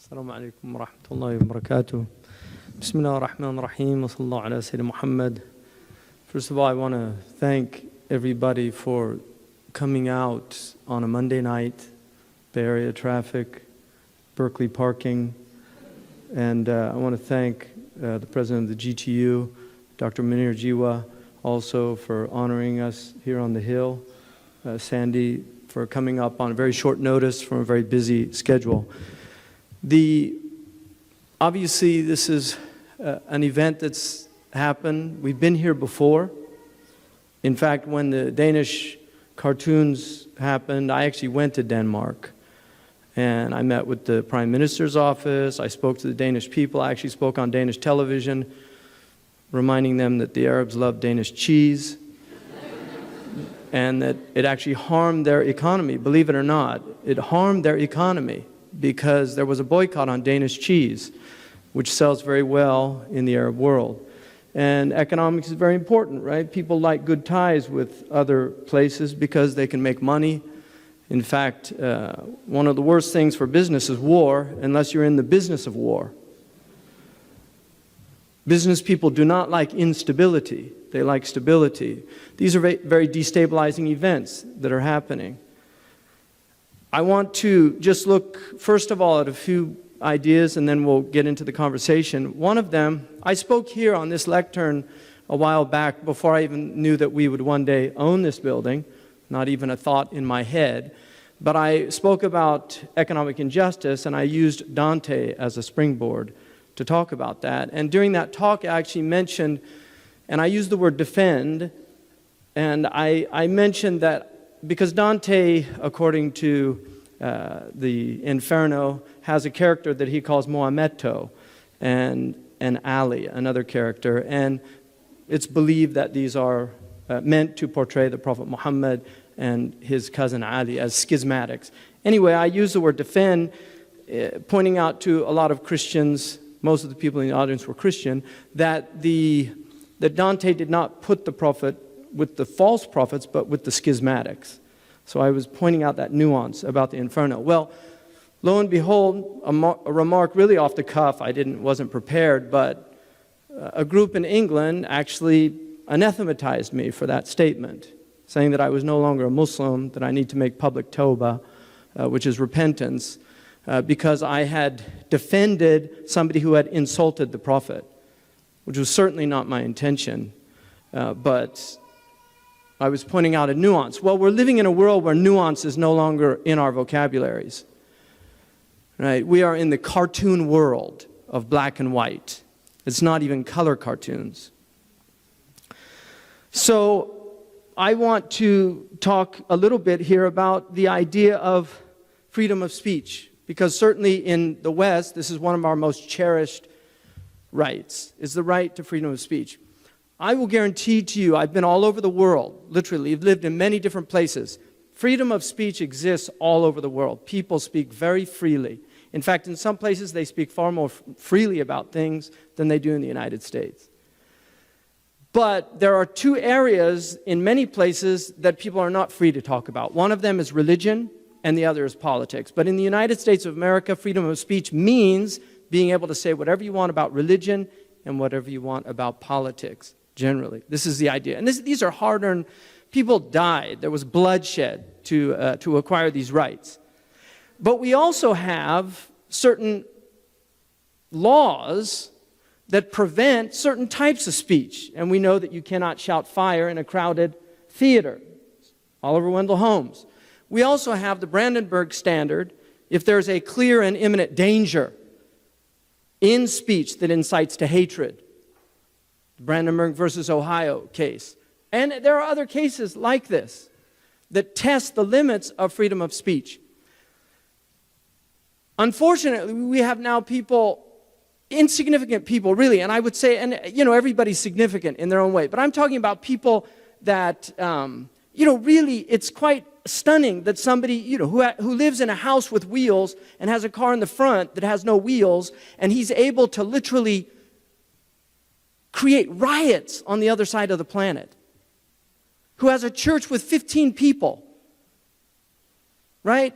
السلام عليكم ورحمة الله وبركاته. بسم الله الرحمن الرحيم وصلى الله على سيدنا Muhammad. First of all, I want to thank everybody for coming out on a Monday night, Bay Area traffic, Berkeley parking, and I want to thank the president of the GTU, Dr. Munir Jiwa, also for honoring us here on the Hill, Sandy for coming up on a very short notice from a very busy schedule. Obviously, this is an event that's happened. We've been here before. In fact, when the Danish cartoons happened, I actually went to Denmark. And I met with the Prime Minister's office. I spoke to the Danish people. I actually spoke on Danish television, reminding them that the Arabs love Danish cheese and that it actually harmed their economy. Believe it or not, it harmed their economy because there was a boycott on Danish cheese, which sells very well in the Arab world. And economics is very important, right? People like good ties with other places because they can make money. In fact, one of the worst things for business is war, unless you're in the business of war. Business people do not like instability. They like stability. These are very destabilizing events that are happening. I want to just look, first of all, at a few ideas, and then we'll get into the conversation. One of them, I spoke here on this lectern a while back before I even knew that we would one day own this building, not even a thought in my head. But I spoke about economic injustice, and I used Dante as a springboard to talk about that. And during that talk, I actually mentioned, and I used the word defend, and I mentioned that because Dante, according to the Inferno, has a character that he calls Mohametto, and Ali, another character, and it's believed that these are meant to portray the Prophet Muhammad and his cousin Ali as schismatics. Anyway, I use the word defend, pointing out to a lot of Christians, most of the people in the audience were Christian, that Dante did not put the Prophet with the false prophets, but with the schismatics. So I was pointing out that nuance about the Inferno. Well, lo and behold, a remark really off the cuff, wasn't prepared, but a group in England actually anathematized me for that statement, saying that I was no longer a Muslim, that I need to make public tawbah, which is repentance, because I had defended somebody who had insulted the Prophet, which was certainly not my intention, but I was pointing out a nuance. Well, we're living in a world where nuance is no longer in our vocabularies. Right? We are in the cartoon world of black and white. It's not even color cartoons. So I want to talk a little bit here about the idea of freedom of speech, because certainly in the West, this is one of our most cherished rights, is the right to freedom of speech. I will guarantee to you, I've been all over the world, literally, I've lived in many different places. Freedom of speech exists all over the world. People speak very freely. In fact, in some places, they speak far more freely about things than they do in the United States. But there are two areas in many places that people are not free to talk about. One of them is religion, and the other is politics. But in the United States of America, freedom of speech means being able to say whatever you want about religion and whatever you want about politics, generally. This is the idea. And these are hard-earned. People died. There was bloodshed to acquire these rights. But we also have certain laws that prevent certain types of speech. And we know that you cannot shout fire in a crowded theater. Oliver Wendell Holmes. We also have the Brandenburg Standard. If there's a clear and imminent danger in speech that incites to hatred, the Brandenburg versus Ohio case. And there are other cases like this that test the limits of freedom of speech. Unfortunately, we have now people, insignificant people, really, and I would say, and everybody's significant in their own way, but I'm talking about people that, really, it's quite stunning that somebody, who lives in a house with wheels and has a car in the front that has no wheels, and he's able to literally create riots on the other side of the planet, who has a church with 15 people, right?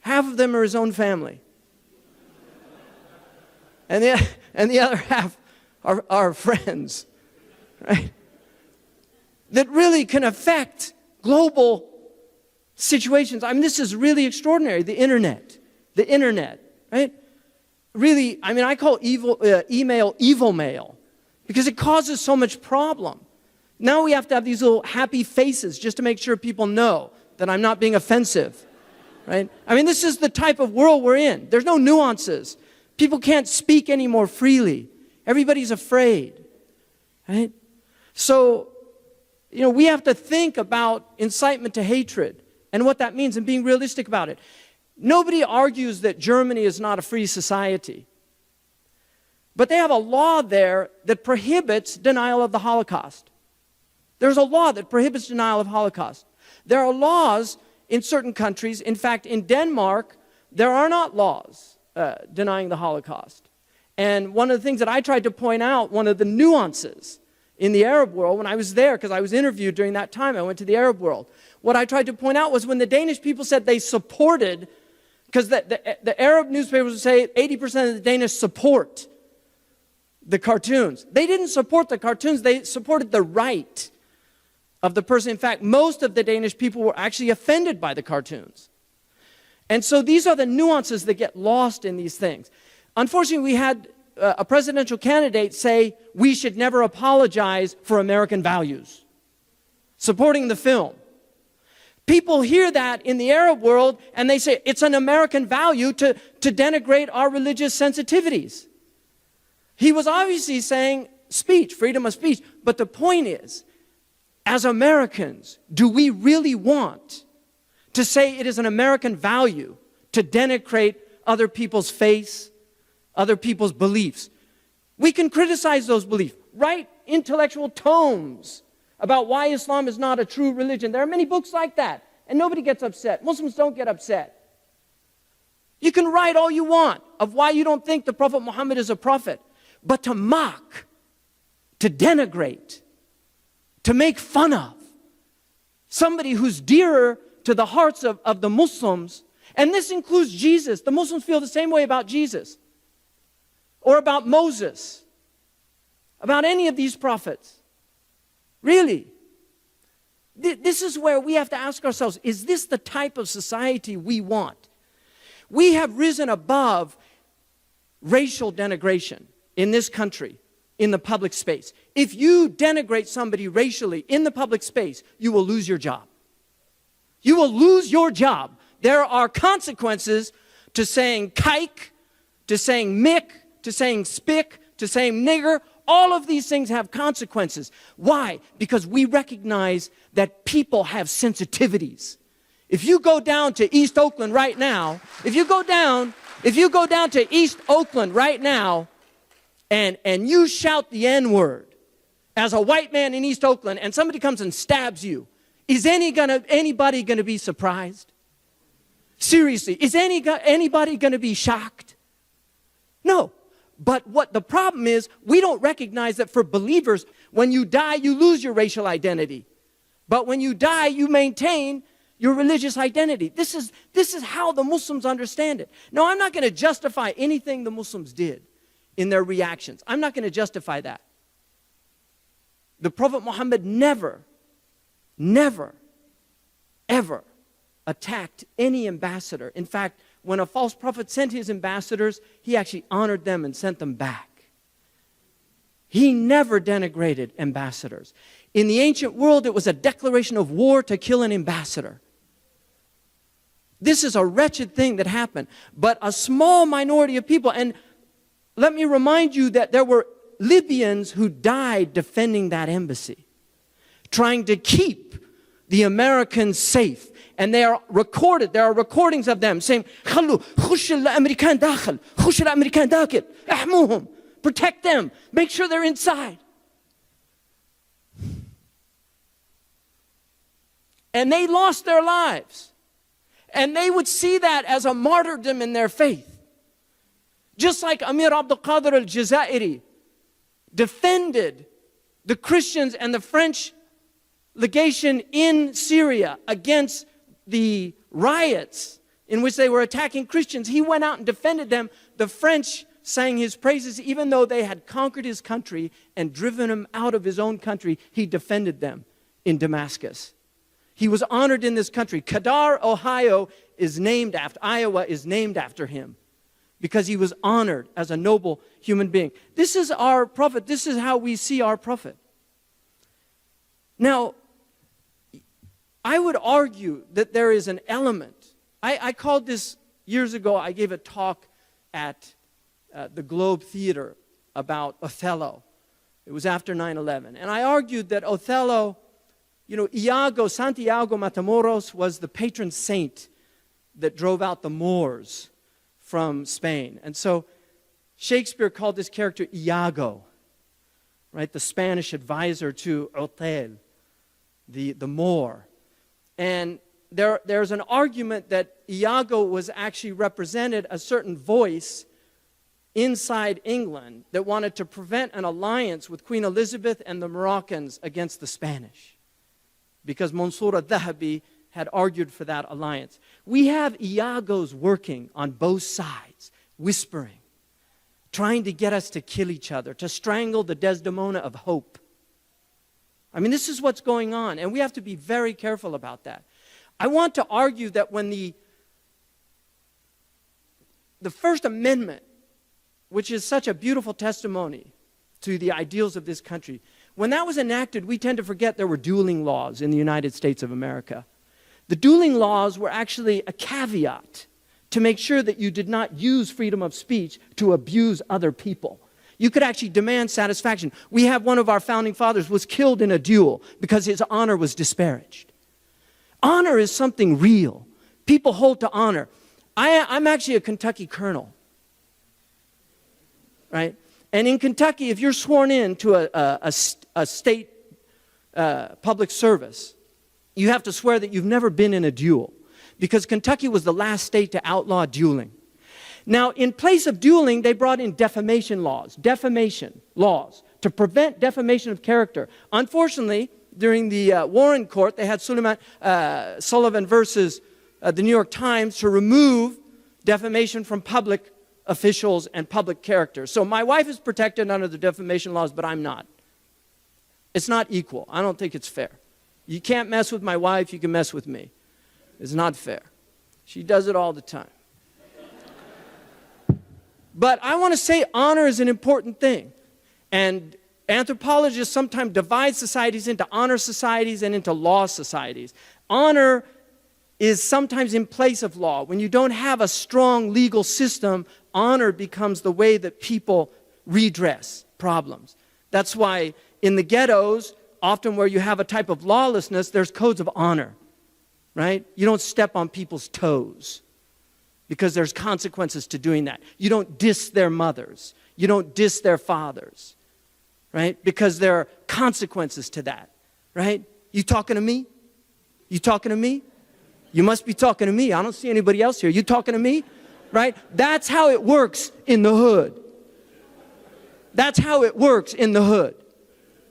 Half of them are his own family. and the other half are friends, right? That really can affect global situations. I mean, this is really extraordinary. The internet, right? Really, I mean, I call email evil mail because it causes so much problem. Now we have to have these little happy faces just to make sure people know that I'm not being offensive, right? I mean, this is the type of world we're in. There's no nuances. People can't speak any more freely. Everybody's afraid, right? So, we have to think about incitement to hatred and what that means and being realistic about it. Nobody argues that Germany is not a free society. But they have a law there that prohibits denial of the Holocaust. There's a law that prohibits denial of Holocaust. There are laws in certain countries. In fact, in Denmark, there are not laws denying the Holocaust. And one of the things that I tried to point out, one of the nuances in the Arab world, when I was there, because I was interviewed during that time, I went to the Arab world. What I tried to point out was when the Danish people said they supported, because the Arab newspapers would say 80% of the Danish support the cartoons. They didn't support the cartoons, they supported the right of the person. In fact, most of the Danish people were actually offended by the cartoons. And so these are the nuances that get lost in these things. Unfortunately, we had a presidential candidate say we should never apologize for American values, supporting the film. People hear that in the Arab world and they say it's an American value to denigrate our religious sensitivities. He was obviously saying speech, freedom of speech. But the point is, as Americans, do we really want to say it is an American value to denigrate other people's faith, other people's beliefs? We can criticize those beliefs, write intellectual tomes about why Islam is not a true religion. There are many books like that, and nobody gets upset. Muslims don't get upset. You can write all you want of why you don't think the Prophet Muhammad is a prophet, but to mock, to denigrate, to make fun of somebody who's dearer to the hearts of the Muslims, and this includes Jesus. The Muslims feel the same way about Jesus, or about Moses, about any of these prophets. Really. This is where we have to ask ourselves, is this the type of society we want? We have risen above racial denigration in this country, in the public space. If you denigrate somebody racially in the public space, you will lose your job. You will lose your job. There are consequences to saying kike, to saying mick, to saying spick, to saying nigger. All of these things have consequences. Why? Because we recognize that people have sensitivities. If you go down to East Oakland right now, if you go down to East Oakland right now and you shout the N-word as a white man in East Oakland and somebody comes and stabs you, is anybody going to be surprised? Seriously, is anybody going to be shocked? No. But what the problem is, we don't recognize that for believers, when you die, you lose your racial identity. But when you die, you maintain your religious identity. This is how the Muslims understand it. Now, I'm not going to justify anything the Muslims did in their reactions. I'm not going to justify that. The Prophet Muhammad never, ever attacked any ambassador. In fact, when a false prophet sent his ambassadors, he actually honored them and sent them back. He never denigrated ambassadors. In the ancient world, it was a declaration of war to kill an ambassador. This is a wretched thing that happened. But a small minority of people, and let me remind you that there were Libyans who died defending that embassy, trying to keep the Americans safe. And they are recorded. There are recordings of them saying, protect them. Make sure they're inside. And they lost their lives. And they would see that as a martyrdom in their faith. Just like Amir Abdul Qadir al-Jazairi defended the Christians and the French legation in Syria against the riots in which they were attacking Christians. He went out and defended them. The French sang his praises. Even though they had conquered his country and driven him out of his own country, he defended them in Damascus. He was honored in this country. Kadar, Ohio Iowa is named after him because he was honored as a noble human being. This is our prophet. This is how we see our prophet. Now, I would argue that there is an element. I called this years ago. I gave a talk at the Globe Theater about Othello. It was after 9/11. And I argued that Othello, Santiago Matamoros was the patron saint that drove out the Moors from Spain. And so Shakespeare called this character Iago, right? The Spanish advisor to Othel, the Moor. And there's an argument that Iago was actually represented a certain voice inside England that wanted to prevent an alliance with Queen Elizabeth and the Moroccans against the Spanish, because Mansour al-Dhahabi had argued for that alliance. We have Iagos working on both sides, whispering, trying to get us to kill each other, to strangle the Desdemona of hope. I mean, this is what's going on, and we have to be very careful about that. I want to argue that when the First Amendment, which is such a beautiful testimony to the ideals of this country, when that was enacted, we tend to forget there were dueling laws in the United States of America. The dueling laws were actually a caveat to make sure that you did not use freedom of speech to abuse other people. You could actually demand satisfaction. We have one of our founding fathers was killed in a duel because his honor was disparaged. Honor is something real. People hold to honor. I'm actually a Kentucky colonel, right? And in Kentucky, if you're sworn in to a state public service, you have to swear that you've never been in a duel, because Kentucky was the last state to outlaw dueling. Now, in place of dueling, they brought in defamation laws to prevent defamation of character. Unfortunately, during the Warren Court, they had Sullivan versus the New York Times to remove defamation from public officials and public characters. So my wife is protected under the defamation laws, but I'm not. It's not equal. I don't think it's fair. You can't mess with my wife, you can mess with me. It's not fair. She does it all the time. But I want to say honor is an important thing. And anthropologists sometimes divide societies into honor societies and into law societies. Honor is sometimes in place of law. When you don't have a strong legal system, honor becomes the way that people redress problems. That's why in the ghettos, often where you have a type of lawlessness, there's codes of honor, right? You don't step on people's toes, because there's consequences to doing that. You don't diss their mothers. You don't diss their fathers, right? Because there are consequences to that, right? You talking to me? You talking to me? You must be talking to me. I don't see anybody else here. You talking to me? Right? That's how it works in the hood. That's how it works in the hood,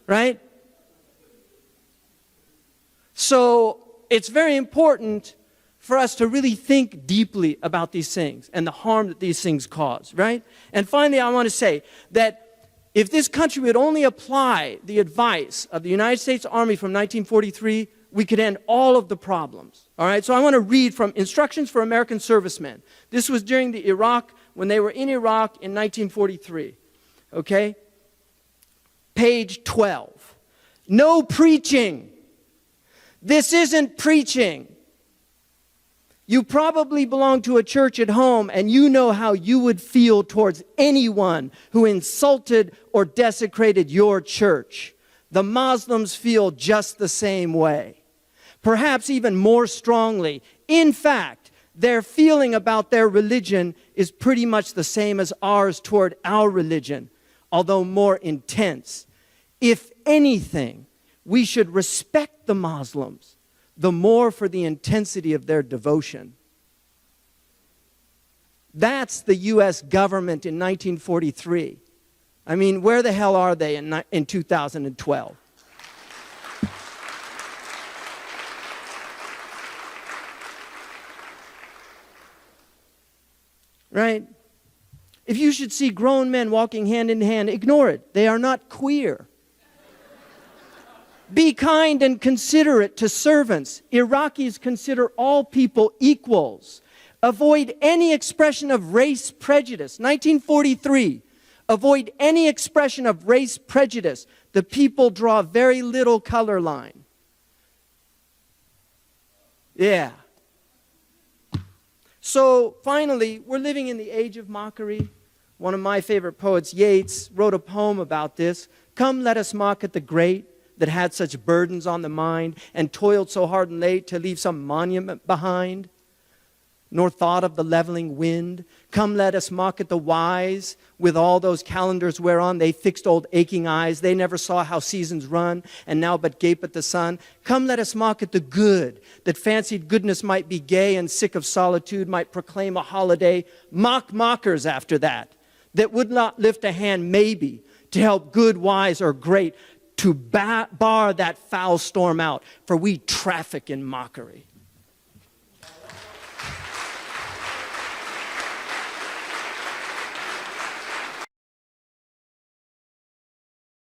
right? So it's very important for us to really think deeply about these things and the harm that these things cause, right? And finally, I want to say that if this country would only apply the advice of the United States Army from 1943, we could end all of the problems, all right? So I want to read from Instructions for American Servicemen. This was during the Iraq, when they were in Iraq in 1943, okay? Page 12. No preaching. This isn't preaching. You probably belong to a church at home, and you know how you would feel towards anyone who insulted or desecrated your church. The Muslims feel just the same way, perhaps even more strongly. In fact, their feeling about their religion is pretty much the same as ours toward our religion, although more intense. If anything, we should respect the Muslims the more for the intensity of their devotion. That's the U.S. government in 1943. I mean, where the hell are they in 2012? Right? If you should see grown men walking hand in hand, ignore it. They are not queer. Be kind and considerate to servants. Iraqis consider all people equals. Avoid any expression of race prejudice. 1943. Avoid any expression of race prejudice. The people draw very little color line. Yeah. So finally, we're living in the age of mockery. One of my favorite poets, Yeats, wrote a poem about this. Come, let us mock at the great that had such burdens on the mind and toiled so hard and late to leave some monument behind, nor thought of the leveling wind. Come, let us mock at the wise with all those calendars whereon they fixed old aching eyes. They never saw how seasons run and now but gape at the sun. Come, let us mock at the good that fancied goodness might be gay and sick of solitude might proclaim a holiday. Mock mockers after that would not lift a hand maybe to help good, wise, or great to bar that foul storm out, for we traffic in mockery.